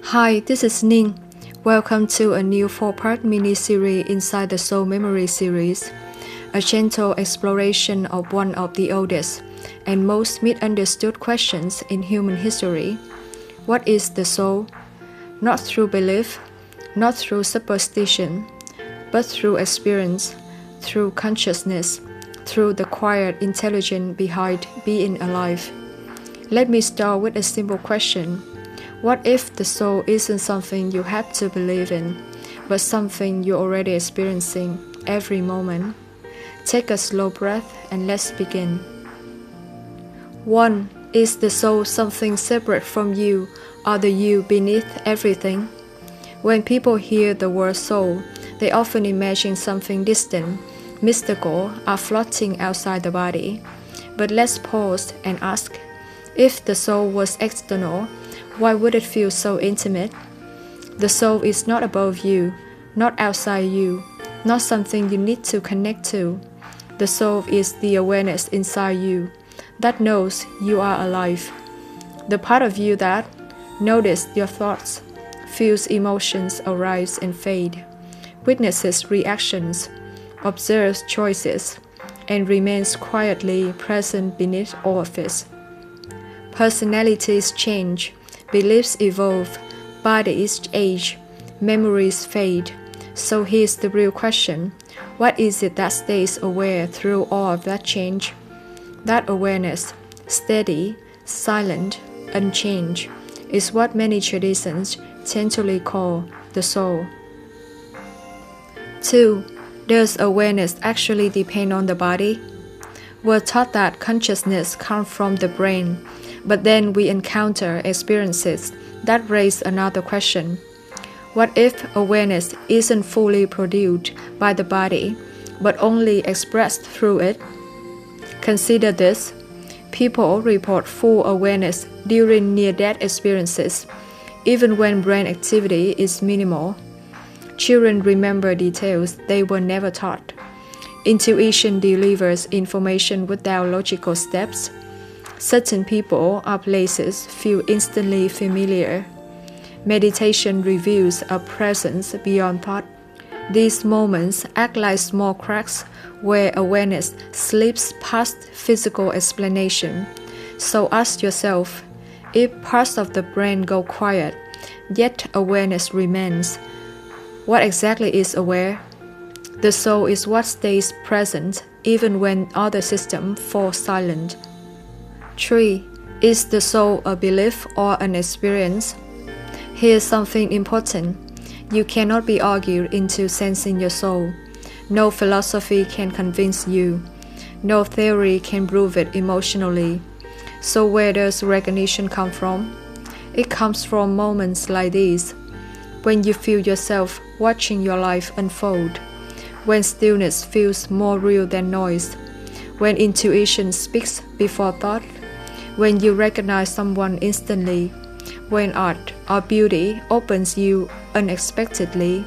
Hi, this is Ning. Welcome to a new 4-part mini-series inside the Soul Memory series, a gentle exploration of one of the oldest and most misunderstood questions in human history. What is the soul? Not through belief, not through superstition, but through experience, through consciousness, through the quiet intelligence behind being alive. Let me start with a simple question. What if the soul isn't something you have to believe in, but something you're already experiencing every moment? Take a slow breath and let's begin. 1. Is the soul something separate from you, or the you beneath everything? When people hear the word soul, they often imagine something distant, mystical, or floating outside the body. But let's pause and ask, if the soul was external, why would it feel so intimate? The soul is not above you, not outside you, not something you need to connect to. The soul is the awareness inside you that knows you are alive. The part of you that notices your thoughts, feels emotions arise and fade, witnesses reactions, observes choices, and remains quietly present beneath all of it. Personalities change, beliefs evolve, bodies age, memories fade. So here's the real question. What is it that stays aware through all of that change? That awareness, steady, silent, unchanged, is what many traditions tentatively call the soul. 2. Does awareness actually depend on the body? We're taught that consciousness comes from the brain, but then we encounter experiences that raise another question. What if awareness isn't fully produced by the body, but only expressed through it? Consider this. People report full awareness during near-death experiences, even when brain activity is minimal. Children remember details they were never taught. Intuition delivers information without logical steps. Certain people or places feel instantly familiar. Meditation reveals a presence beyond thought. These moments act like small cracks where awareness slips past physical explanation. So ask yourself, if parts of the brain go quiet, yet awareness remains, what exactly is aware? The soul is what stays present even when other systems fall silent. 3. Is the soul a belief or an experience? Here's something important. You cannot be argued into sensing your soul. No philosophy can convince you. No theory can prove it emotionally. So where does recognition come from? It comes from moments like these, when you feel yourself watching your life unfold, when stillness feels more real than noise, when intuition speaks before thought, when you recognize someone instantly, when art or beauty opens you unexpectedly,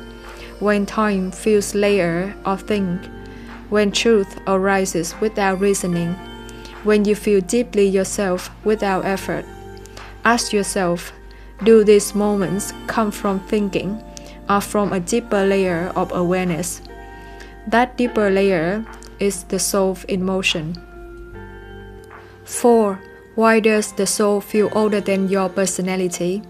when time feels layered or thin, when truth arises without reasoning, when you feel deeply yourself without effort. Ask yourself, do these moments come from thinking or from a deeper layer of awareness? That deeper layer is the soul in motion. 4. Why does the soul feel older than your personality?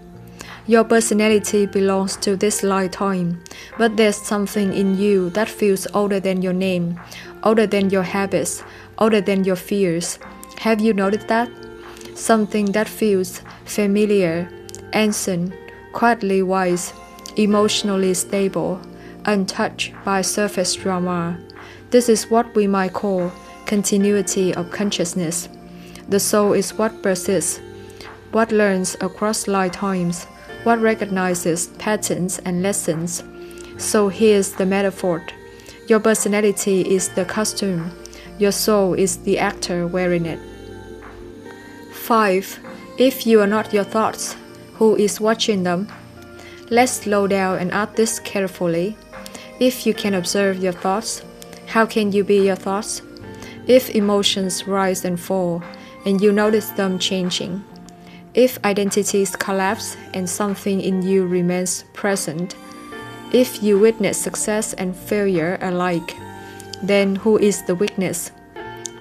Your personality belongs to this lifetime, but there's something in you that feels older than your name, older than your habits, older than your fears. Have you noticed that? Something that feels familiar, ancient, quietly wise, emotionally stable, untouched by surface drama. This is what we might call continuity of consciousness. The soul is what persists, what learns across lifetimes, what recognizes patterns and lessons. So here's the metaphor. Your personality is the costume. Your soul is the actor wearing it. 5. If you are not your thoughts, who is watching them? Let's slow down and ask this carefully. If you can observe your thoughts, how can you be your thoughts? If emotions rise and fall, and you notice them changing, If identities collapse and something in you remains present, if you witness success and failure alike, then who is the witness?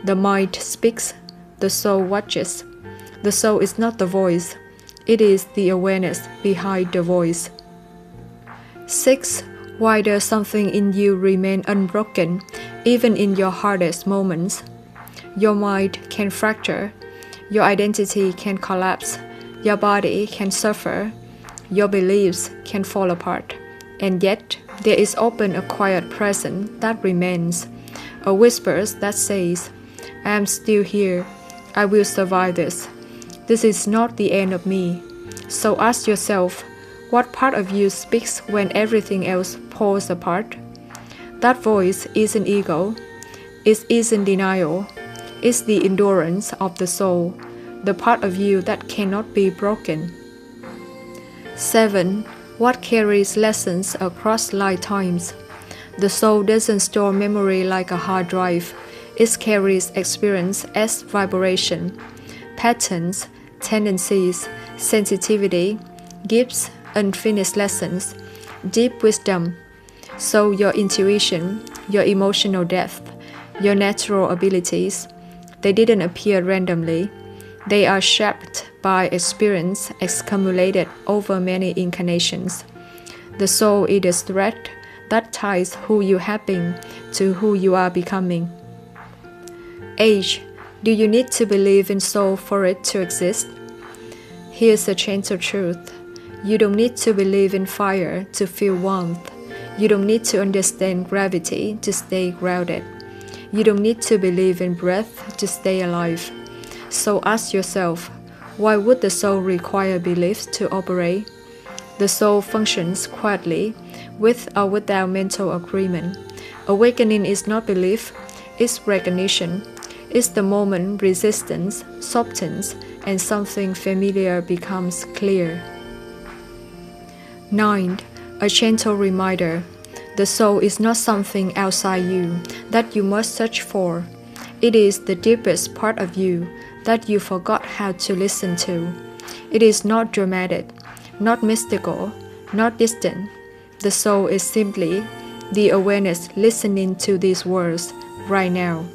The mind speaks, the soul watches. The soul is not the voice, it is the awareness behind the voice. 6. Why does something in you remain unbroken, even in your hardest moments? Your mind can fracture, your identity can collapse, your body can suffer, your beliefs can fall apart. And yet, there is often a quiet presence that remains, a whisper that says, I am still here, I will survive this. This is not the end of me. So ask yourself, what part of you speaks when everything else falls apart? That voice isn't ego, it isn't denial, it's the endurance of the soul, the part of you that cannot be broken. 7. What carries lessons across lifetimes? The soul doesn't store memory like a hard drive. It carries experience as vibration, patterns, tendencies, sensitivity, gifts, unfinished lessons, deep wisdom. So your intuition, your emotional depth, your natural abilities, they didn't appear randomly. They are shaped by experience accumulated over many incarnations. The soul is the thread that ties who you have been to who you are becoming. Age. Do you need to believe in soul for it to exist? Here's a gentle truth. You don't need to believe in fire to feel warmth. You don't need to understand gravity to stay grounded. You don't need to believe in breath to stay alive. So ask yourself, why would the soul require beliefs to operate? The soul functions quietly, with or without mental agreement. Awakening is not belief, it's recognition. It's the moment resistance softens and something familiar becomes clear. 9. A gentle reminder. The soul is not something outside you that you must search for. It is the deepest part of you that you forgot how to listen to. It is not dramatic, not mystical, not distant. The soul is simply the awareness listening to these words right now.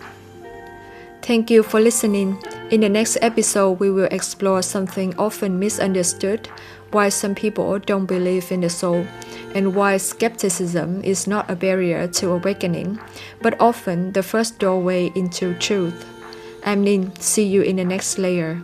Thank you for listening. In the next episode, we will explore something often misunderstood, why some people don't believe in the soul, and why skepticism is not a barrier to awakening, but often the first doorway into truth. I'm Nin. See you in the next layer.